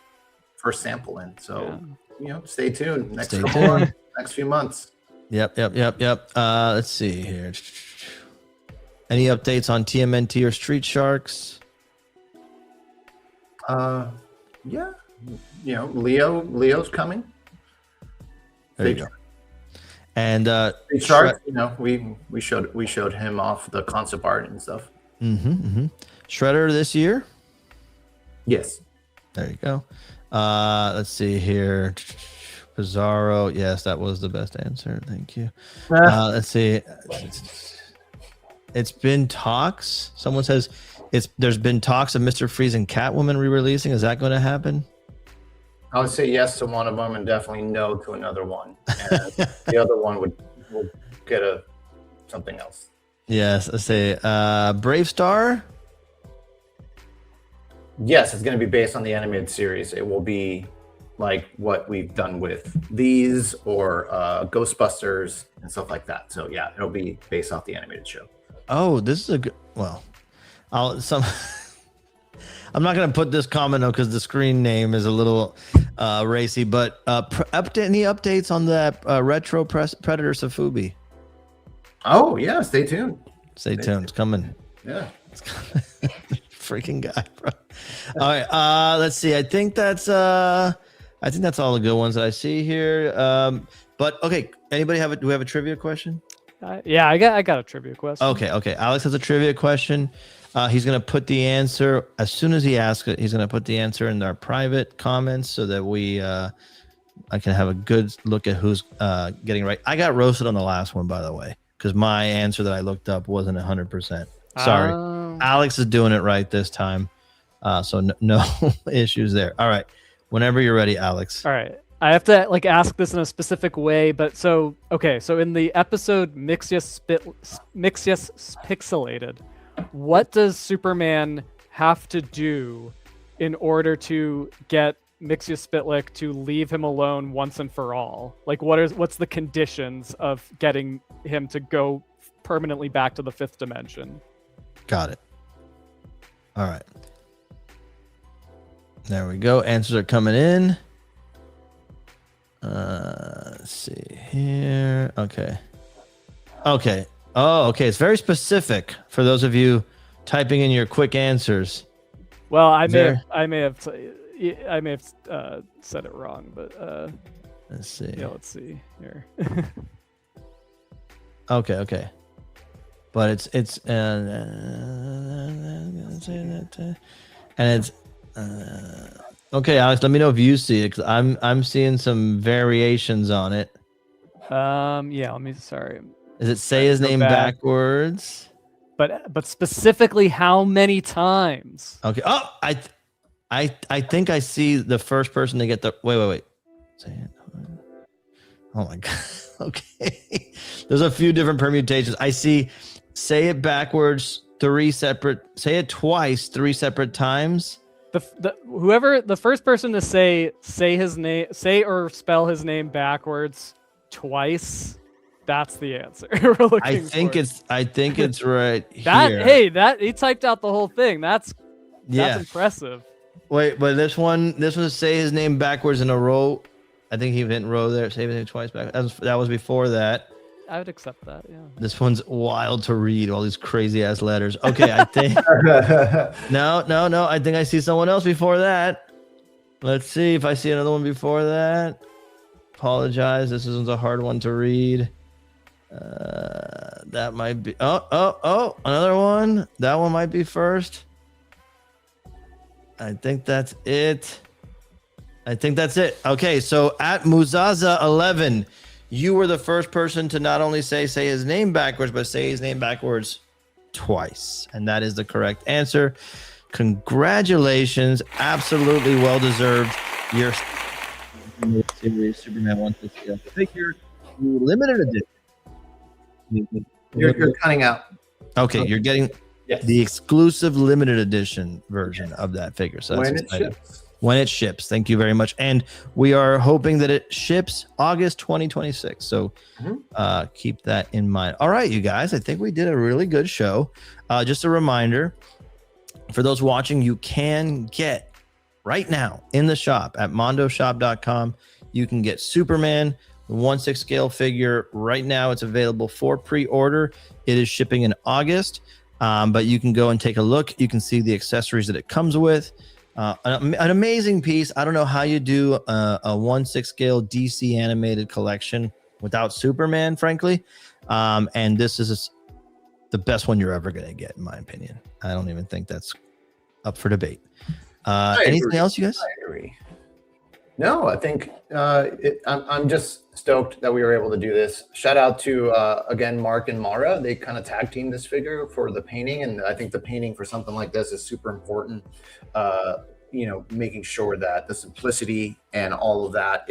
first sample in, so you know, stay tuned. Next few months. Yep. Let's see here. Any updates on TMNT or Street Sharks? Yeah, you know, Leo's coming. There you go. And Street Sharks, you know, we showed him off the concept art and stuff. Shredder this year? Yes. There you go. Let's see here. Bizarro. Yes, that was the best answer. Thank you. Let's see. It's been talks. Someone says there's been talks of Mr. Freeze and Catwoman re-releasing. Is that going to happen? I would say yes to one of them and definitely no to another one. And the other one will get something else. Yes, let's say Brave Star. Yes, it's going to be based on the animated series. It will be like what we've done with these or Ghostbusters and stuff like that. So yeah, it'll be based off the animated show. Oh, this is a good. Well, I'm not going to put this comment though because the screen name is a little racy. But any updates on that retro Predator Safubi? Oh yeah, stay tuned. Stay tuned. It's coming. Yeah, it's coming. Freaking guy, bro. All right, let's see. I think that's all the good ones that I see here. But okay, anybody do we have a trivia question? Yeah, I got a trivia question. Okay. Alex has a trivia question. He's gonna put the answer as soon as he asks it. He's gonna put the answer in our private comments so that I can have a good look at who's getting right. I got roasted on the last one, by the way, because my answer that I looked up wasn't 100%. Sorry. Alex is doing it right this time. So no issues there. All right. Whenever you're ready, Alex. All right. I have to ask this in a specific way, but so in the episode Mxyzptlk, what does Superman have to do in order to get Mxyzptlk to leave him alone once and for all? Like what's the conditions of getting him to go permanently back to the fifth dimension? Got it. All right. There we go. Answers are coming in. Let's see here. Okay. Okay. Oh, okay. It's very specific for those of you typing in your quick answers. Well, I may have said it wrong, but let's see. Yeah, let's see here. Okay. But it's and it's okay, Alex. Let me know if you see it, because I'm seeing some variations on it. Yeah. Let me. Sorry. Is it say his name backwards? But specifically, how many times? Okay. Oh, I think I see the first person to get the wait. Say it. Oh my god. Okay. There's a few different permutations. I see say it backwards say it twice 3 separate times. The first person to say his name, say or spell his name backwards twice, that's the answer. I think it's right that here. Hey, that he typed out the whole thing. That's impressive. Wait, but this one say his name backwards in a row. I think he didn't row there. Say his name twice back. That was before that. I would accept that. Yeah. This one's wild to read. All these crazy ass letters. Okay, I think no. I think I see someone else before that. Let's see if I see another one before that. Apologize. This one's a hard one to read. That might be. Oh, another one. That one might be first. I think that's it. Okay, so at Mxyzptlk 11, you were the first person to not only say his name backwards, but say his name backwards twice. And that is the correct answer. Congratulations. Absolutely well deserved. Your series Superman 160 figure, limited edition. You're cutting out. Okay, you're getting the exclusive limited edition version of that figure. So that's exciting. When it ships. Thank you very much. And we are hoping that it ships August 2026. So keep that in mind. All right, you guys, I think we did a really good show. Just a reminder for those watching, you can get right now in the shop at mondoshop.com. You can get Superman, the 1/6 scale figure. Right now it's available for pre-order. It is shipping in August, but you can go and take a look. You can see the accessories that it comes with. An amazing piece. I don't know how you do a 1/6 scale DC animated collection without Superman, frankly. And this is the best one you're ever going to get, in my opinion. I don't even think that's up for debate. Anything else, you guys? I agree. No, I think I'm just stoked that we were able to do this. Shout out to, again, Mark and Mara. They kind of tag teamed this figure for the painting. And I think the painting for something like this is super important. Making sure that the simplicity and all of that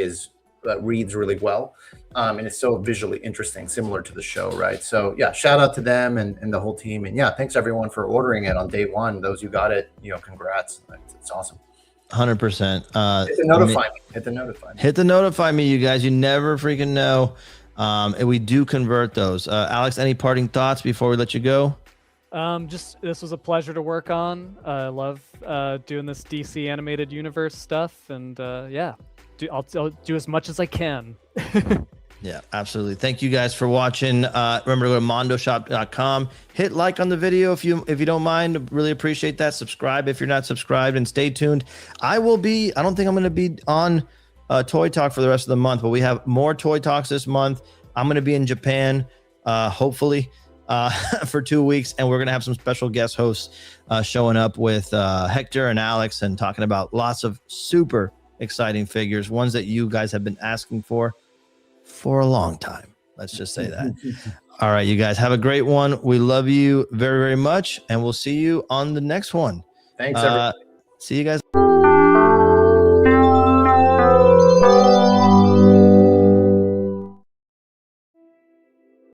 reads really well. And it's so visually interesting, similar to the show, right? So yeah, shout out to them and the whole team. And yeah, thanks everyone for ordering it on day one. Those who got it, congrats. It's awesome. 100%. Hit the notify me. Hit the notify me, you guys. You never freaking know. And we do convert those. Alex, any parting thoughts before we let you go? Just this was a pleasure to work on. I love doing this DC animated universe stuff, and I'll do as much as I can. Yeah, absolutely. Thank you guys for watching. Remember to go to mondoshop.com. Hit like on the video if you don't mind. Really appreciate that. Subscribe if you're not subscribed, and stay tuned. I don't think I'm going to be on Toy Talk for the rest of the month, but we have more Toy Talks this month. I'm going to be in Japan, hopefully, for 2 weeks, and we're going to have some special guest hosts showing up with Hector and Alex and talking about lots of super exciting figures, ones that you guys have been asking for a long time. Let's just say that. All right, you guys have a great one. We love you very, very much, and we'll see you on the next one. Thanks, everybody. See you guys.